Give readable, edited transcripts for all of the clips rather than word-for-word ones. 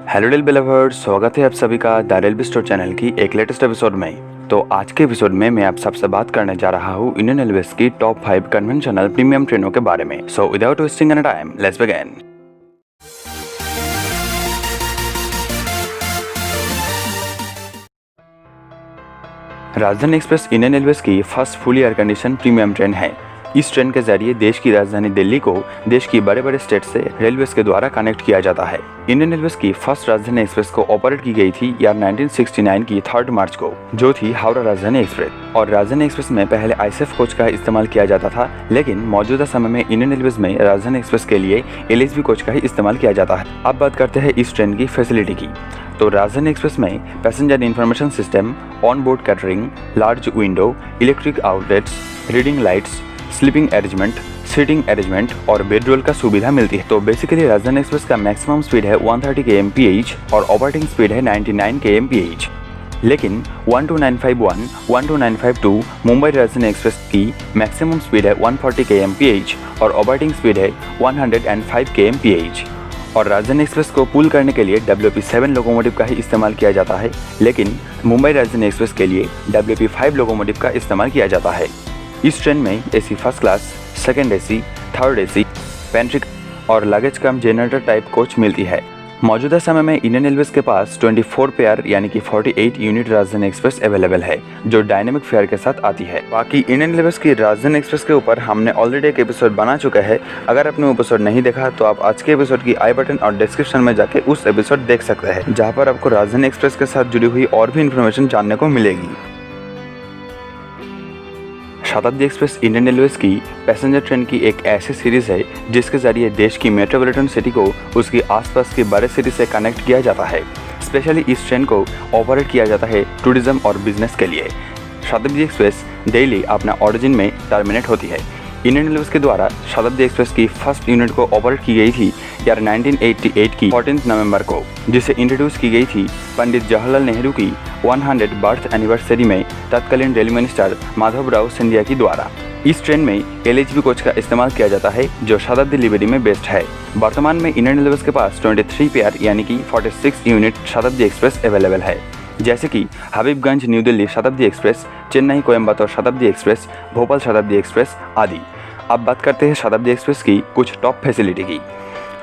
Hello railway lovers, स्वागत है आप सभी का द रेलवे स्टोर चैनल की एक लेटेस्ट एपिसोड में। तो आज के एपिसोड में मैं आप सबसे बात करने जा रहा हूँ इंडियन रेलवेज की टॉप 5 कन्वेंशनल प्रीमियम ट्रेनों के बारे में। So without wasting any time, let's begin. राजधानी एक्सप्रेस इंडियन रेलवेज की first fully air condition premium train है। इस ट्रेन के जरिए देश की राजधानी दिल्ली को देश की बड़े बड़े स्टेट से रेलवेज के द्वारा कनेक्ट किया जाता है। इंडियन रेलवेज की फर्स्ट राजधानी एक्सप्रेस को ऑपरेट की गई थी ईयर 1969 की 3 मार्च को, जो थी हावड़ा राजधानी एक्सप्रेस। और राजधानी एक्सप्रेस में पहले आईएसएफ कोच का इस्तेमाल किया जाता था, लेकिन मौजूदा समय में इंडियन रेलवेज में राजधानी एक्सप्रेस के लिए एलएचबी कोच का ही इस्तेमाल किया जाता है। अब बात करते हैं इस ट्रेन की फैसिलिटी की। तो राजधानी एक्सप्रेस में passenger information system, on board catering, large window, electric outlets, reading lights, sleeping arrangement, seating arrangement और बेड रोल का सुविधा मिलती है। तो बेसिकली राजधानी एक्सप्रेस का मैक्सिमम स्पीड है 130 kmph और ऑपरेटिंग स्पीड है 99 kmph। लेकिन 12951, 12952 मुंबई राजधानी एक्सप्रेस की मैक्सिमम स्पीड है 140 kmph और ऑपरेटिंग स्पीड है 105 kmph। और राजधानी एक्सप्रेस को पुल करने के लिए WP7 लोकोमोटिव का ही इस्तेमाल किया जाता है, लेकिन मुंबई राजधानी एक्सप्रेस के लिए WP5 लोकोमोटिव का इस्तेमाल किया जाता है। इस ट्रेन में AC first class, second AC, third AC, pantry और luggage cum generator type coach मिलती है। मौजूदा समय में इंडियन रेलवेज के पास 24 पेयर यानी कि 48 यूनिट राजधानी एक्सप्रेस अवेलेबल है, जो डायनेमिक फेयर के साथ आती है। बाकी इंडियन रेलवेज की राजधानी एक्सप्रेस के ऊपर हमने ऑलरेडी एक एपिसोड बना चुका है। अगर आपने एपिसोड नहीं देखा तो आप आज के एपिसोड की आई बटन और डिस्क्रिप्शन में जाके उस एपिसोड देख सकते हैं, जहाँ पर आपको राजधानी एक्सप्रेस के साथ जुड़ी हुई और भी इन्फॉर्मेशन जानने को मिलेगी। शताब्दी एक्सप्रेस इंडियन रेलवेज की पैसेंजर ट्रेन की एक ऐसी सीरीज है जिसके जरिए देश की मेट्रोपॉलिटन सिटी को उसकी आसपास की बड़े सिटी से कनेक्ट किया जाता है। स्पेशली इस ट्रेन को ऑपरेट किया जाता है टूरिज्म और बिजनेस के लिए। शताब्दी एक्सप्रेस दिल्ली अपना ओरिजिन में टर्मिनेट होती है। इंडियन रेलवेज के द्वारा शताब्दी एक्सप्रेस की फर्स्ट यूनिट को ऑपरेट की गई थी ईयर 1988 की 14 नवंबर को, जिसे इंट्रोड्यूस की गई थी पंडित जवाहरलाल नेहरू की 100 बर्थ एनिवर्सरी में तत्कालीन रेलवे मिनिस्टर माधवराव सिंधिया की द्वारा। इस ट्रेन में एलएचबी कोच का इस्तेमाल किया जाता है, जो शताब्दी लिबर्टी में बेस्ड है। वर्तमान में इंडियन रेलवेज के पास 23 पेयर यानी कि 46 यूनिट शताब्दी एक्सप्रेस अवेलेबल है, जैसे कि हबीबगंज न्यू दिल्ली शताब्दी एक्सप्रेस, चेन्नई कोयम्बतूर शताब्दी एक्सप्रेस, भोपाल शताब्दी एक्सप्रेस आदि। अब बात करते हैं शताब्दी एक्सप्रेस की कुछ टॉप फैसिलिटी की।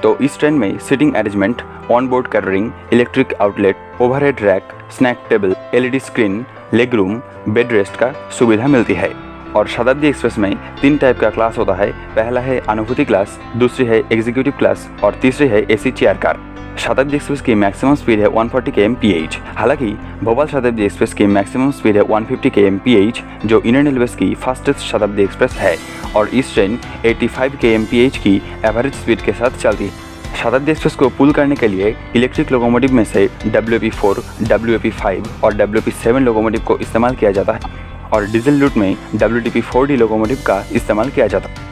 तो इस ट्रेन में seating arrangement, on board catering, electric outlet, overhead rack, snack table, LED screen, leg room, bed rest का सुविधा मिलती है। और शताब्दी एक्सप्रेस में 3 टाइप का क्लास होता है। पहला है अनुभूति क्लास, दूसरी है एग्जीक्यूटिव क्लास और तीसरी है एसी चेयर कार। शताब्दी एक्सप्रेस की मैक्सिमम स्पीड है 140 kmph। हालांकि भोपाल शताब्दी एक्सप्रेस की मैक्सिमम स्पीड है 150 kmph, जो इंडियन रेलवेज की फास्टेस्ट शताब्दी एक्सप्रेस है। और इस ट्रेन 85 kmph की एवरेज स्पीड के साथ चलती है। शताब्दी एक्सप्रेस को पुल करने के लिए इलेक्ट्रिक लोकोमोटिव में से WP4, WP5 और WP7 लोकोमोटिव को इस्तेमाल किया जाता है, और डीजल रूट में WDP4D लोकोमोटिव का इस्तेमाल किया जाता है।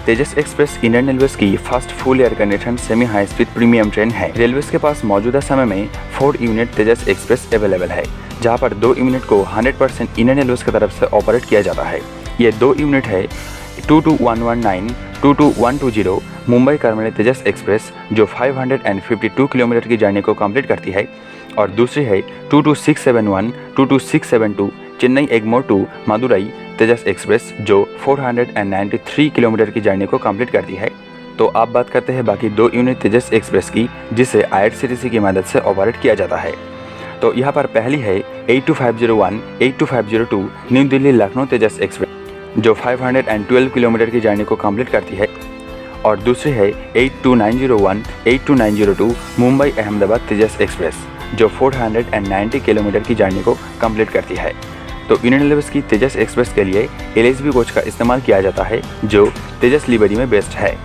तेजस एक्सप्रेस इंडियन रेलवेज की first full air condition semi high speed premium train है। रेलवेज के पास मौजूदा समय में 4 यूनिट तेजस एक्सप्रेस अवेलेबल है, जहां पर 2 यूनिट को 100% इंडियन रेलवेज की तरफ से ऑपरेट किया जाता है। ये 2 यूनिट है 22119, 22120 मुंबई करमली तेजस एक्सप्रेस, जो 552 किलोमीटर की जर्नी को कंप्लीट करती है, और दूसरी है 22671, 22672 चेन्नई एगमोर टू मदुरई तेजस एक्सप्रेस, जो 493 किलोमीटर की जर्नी को कंप्लीट करती है। तो आप बात करते हैं बाकी 2 यूनिट तेजस एक्सप्रेस की, जिसे IRCTC की मदद से ऑपरेट किया जाता है। तो यहाँ पर पहली है 82501, 82502 न्यू दिल्ली लखनऊ तेजस एक्सप्रेस, जो 512 किलोमीटर की जर्नी को कंप्लीट करती है, और दूसरी है 82901, 82902 मुंबई अहमदाबाद तेजस एक्सप्रेस, जो 490 किलोमीटर की जर्नी को कंप्लीट करती है। तो इंडियन रेलवेज की तेजस एक्सप्रेस के लिए एलएचबी कोच का इस्तेमाल किया जाता है, जो तेजस लिबर्टी में बेस्ड है।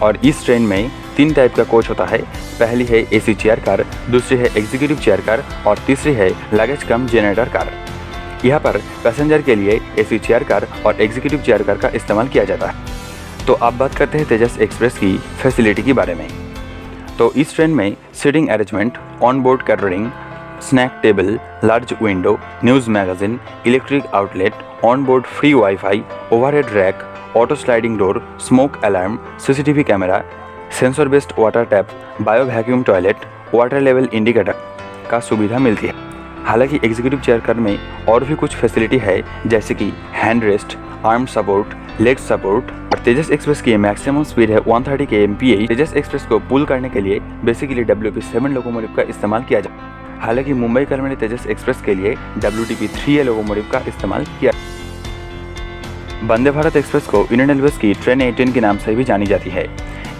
और इस ट्रेन में 3 टाइप का कोच होता है। पहली है एसी चेयर कार, दूसरी है एग्जीक्यूटिव चेयर कार और तीसरी है लगेज कम जनरेटर कार। यहाँ पर पैसेंजर के लिए एसी चेयर कार और एग्जीक्यूटिव चेयर कार का इस्तेमाल किया जाता है। तो अब बात करते हैं तेजस एक्सप्रेस की फैसिलिटी के बारे में। तो इस ट्रेन में seating arrangement, on board catering, snack table, large window, news magazine, electric outlet, on board free wifi, overhead rack, auto sliding door, smoke alarm, CCTV camera, sensor based water tap, bio vacuum toilet, water level indicator का सुविधा मिलती है। हालांकि executive chair car में और भी कुछ facility है, जैसे कि hand rest, arm support, leg support. और तेजस एक्सप्रेस की मैक्सिमम स्पीड है 130 kmph। तेजस एक्सप्रेस को पुल करने के लिए बेसिकली WP7 लोकोमोटिव का इस्तेमाल किया जाता है। हालांकि मुंबई कर्मणी तेजस एक्सप्रेस के लिए WTP3A लोकोमोटिव का इस्तेमाल किया। वंदे भारत एक्सप्रेस को इंडियन रेलवेज की ट्रेन 18 के नाम से भी जानी जाती है।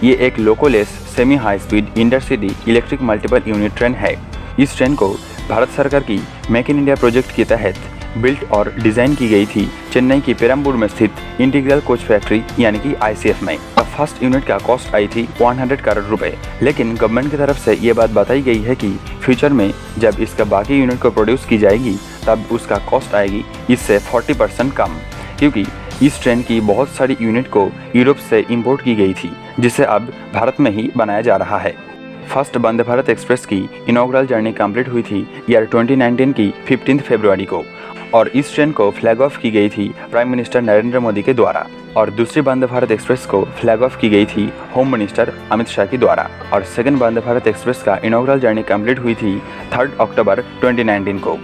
ये एक locoless semi high speed intercity electric multiple unit train है। इस ट्रेन को भारत सरकार की मेक इन इंडिया प्रोजेक्ट के तहत बिल्ट और डिज़ाइन की गई थी चेन्नई की पेरम्बूर में स्थित इंटीग्रल कोच फैक्ट्री यानी कि ICF में। फर्स्ट यूनिट का कॉस्ट आई थी 100 करोड़ रुपए, लेकिन गवर्नमेंट की तरफ से ये बात बताई गई है कि फ्यूचर में जब इसका बाकी यूनिट को प्रोड्यूस की जाएगी तब उसका कॉस्ट आएगी इससे 40% कम, क्योंकि इस ट्रेन की बहुत सारी यूनिट को यूरोप से इंपोर्ट की गई थी, जिसे अब भारत में ही बनाया जा रहा है। फर्स्ट वंदे भारत एक्सप्रेस की इनॉग्रल जर्नी कंप्लीट हुई थी ईयर 2019 की 15 फरवरी को, और इस ट्रेन को फ्लैग ऑफ की गई थी प्राइम मिनिस्टर नरेंद्र मोदी के द्वारा, और दूसरी वंदे भारत एक्सप्रेस को फ्लैग ऑफ की गई थी होम मिनिस्टर अमित शाह के द्वारा। और सेकंड वंदे भारत एक्सप्रेस का इनॉग्रल जर्नी कंप्लीट हुई थी 3 अक्टूबर 2019 को।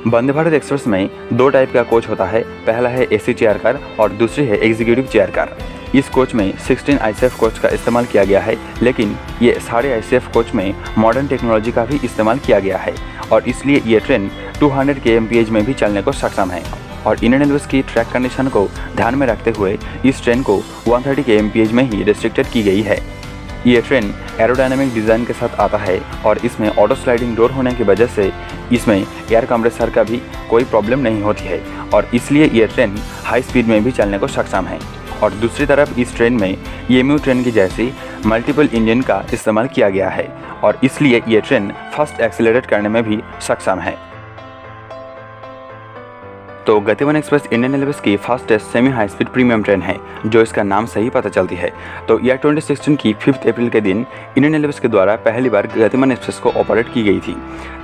वंदे भारत एक्सप्रेस में 2 टाइप का कोच होता है, पहला है AC चेयर कार और दूसरी है एग्जीक्यूटिव चेयर कार। इस कोच में 16 ICF कोच का इस्तेमाल किया गया है, लेकिन ये सारे ICF कोच में मॉडर्न टेक्नोलॉजी का भी इस्तेमाल किया गया है, और इसलिए ये ट्रेन 200 kmph में भी चलने को सक्षम है। और इंडियन रेलवेज की ट्रैक कंडीशन को ध्यान में रखते हुए इस ट्रेन को 130 kmph में ही रिस्ट्रिक्टेड की गई है। ये ट्रेन एरोडायनामिक डिज़ाइन के साथ आता है, और इसमें ऑटो स्लाइडिंग डोर होने की वजह से इसमें एयर कंप्रेसर का भी कोई प्रॉब्लम नहीं होती है, और इसलिए ये ट्रेन हाई स्पीड में भी चलने को सक्षम है। और दूसरी तरफ इस ट्रेन में EMU ट्रेन की जैसी मल्टीपल इंजन का इस्तेमाल किया गया है, और इसलिए ये ट्रेन फास्ट एक्सेलरेट करने में भी सक्षम है। तो गतिमान एक्सप्रेस इंडियन रेलवेज की fastest semi high speed premium train है, जो इसका नाम से ही पता चलती है। तो ईयर 2016 की 5 अप्रैल के दिन इंडियन रेलवेज के द्वारा पहली बार गतिमान एक्सप्रेस को ऑपरेट की गई थी।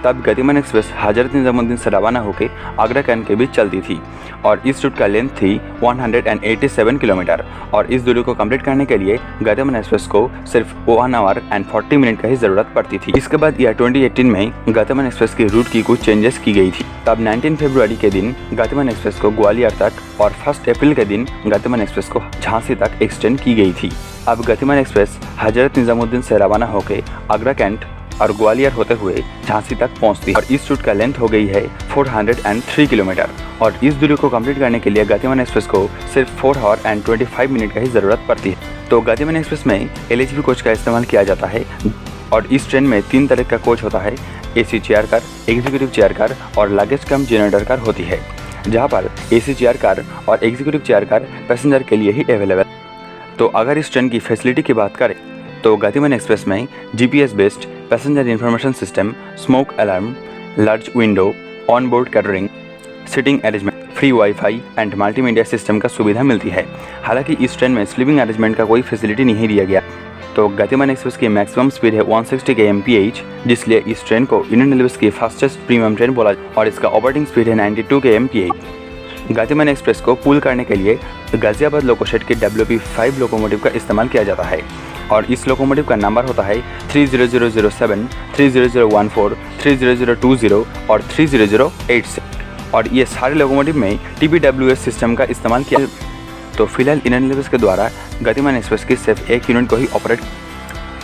तब गतिमान एक्सप्रेस हजरत निजामुद्दीन से रवाना होकर आगरा कैंट के बीच चलती थी, और इस रूट का लेंथ थी 187 किलोमीटर, और इस दूरी को कंप्लीट करने के लिए गतिमान एक्सप्रेस को सिर्फ 1 आवर एंड 40 मिनट का ही ज़रूरत पड़ती थी। इसके बाद ईयर 2018 में गतिमान एक्सप्रेस की रूट की कुछ चेंजेस की गई थी। तब 19 फरवरी के दिन गतिमान एक्सप्रेस को ग्वालियर तक और 1 अप्रैल के दिन गतिमान एक्सप्रेस को झांसी तक एक्सटेंड की गई थी। अब गतिमान एक्सप्रेस हजरत निजामुद्दीन से रवाना होकर आगरा कैंट और ग्वालियर होते हुए झांसी तक पहुंचती है, और इस रूट का लेंथ हो गई है 403 किलोमीटर, और इस दूरी को कंप्लीट करने के लिए गतिमान एक्सप्रेस को सिर्फ 4 आवर एंड 25 मिनट का ही ज़रूरत पड़ती है। तो गतिमान एक्सप्रेस में LHB कोच का इस्तेमाल किया जाता है, और इस ट्रेन में 3 तरह का कोच होता है, AC chair car, executive chair car और लगेज कम जनरेटर कार होती है, जहाँ पर AC चेयर कार और एग्जीक्यूटिव चेयर कार पैसेंजर के लिए ही अवेलेबल। तो अगर इस ट्रेन की फैसिलिटी की बात करें तो गतिमान एक्सप्रेस में GPS based passenger information system, smoke alarm, large window, on board catering, sitting arrangement, free wifi and multimedia system का सुविधा मिलती है। हालांकि इस ट्रेन में स्लीपिंग अरेंजमेंट का कोई फैसिलिटी नहीं दिया गया। तो गतिमान एक्सप्रेस की मैक्सिमम स्पीड है 160 kmph, जिसलिए इस ट्रेन को इंडियन रेलवेज की फास्टेस्ट प्रीमियम ट्रेन बोला, और इसका ऑपरेटिंग स्पीड है 92 kmph। गतिमान एक्सप्रेस को पुल करने के लिए गाजियाबाद लोकोशेड के WP5 लोकोमोटिव का इस्तेमाल किया जाता है, और इस लोकोमोटिव का नंबर होता है 30007, 30014, 30020 और 30086, और ये सारे लोकोमोटिव में TPWS सिस्टम का इस्तेमाल किया। तो फिलहाल इंडियन रेलवेज के द्वारा गतिमान एक्सप्रेस की सिर्फ एक यूनिट को ही ऑपरेट,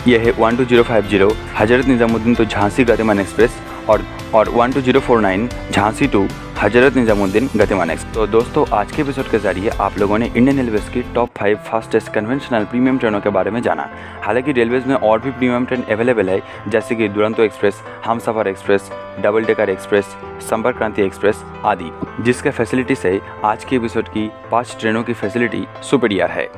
यह है 12050 हजरत निजामुद्दीन टू झांसी गतिमान एक्सप्रेस, और 12049 झांसी टू हजरत निजामुद्दीन गतिमान एक्सप्रेस। तो दोस्तों, आज के एपिसोड के जरिए आप लोगों ने इंडियन रेलवेज की टॉप 5 फास्टेस्ट कन्वेंशनल प्रीमियम ट्रेनों के बारे में जाना। हालांकि रेलवेज में और भी प्रीमियम ट्रेन अवेलेबल है, जैसे कि Duronto express, Humsafar express, double decker express, संपर्क क्रांति एक्सप्रेस आदि, जिसके फैसिलिटी से आज के एपिसोड की 5 ट्रेनों की फैसिलिटी सुपीरियर है।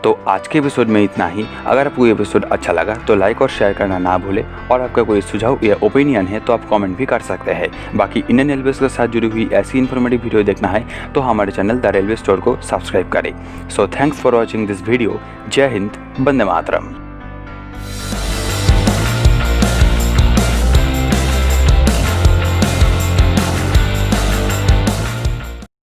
तो आज के एपिसोड में इतना ही। अगर आपको ये एपिसोड अच्छा लगा तो लाइक और शेयर करना ना भूलें, और आपका कोई सुझाव या ओपिनियन है तो आप कमेंट भी कर सकते हैं। बाकी इंडियन रेलवेज के साथ जुड़ी हुई ऐसी इन्फॉर्मेटिव वीडियो देखना है तो हमारे चैनल द रेलवे स्टोर को सब्सक्राइब करें। So thanks for watching this video. जय हिंद, वंदे मातरम।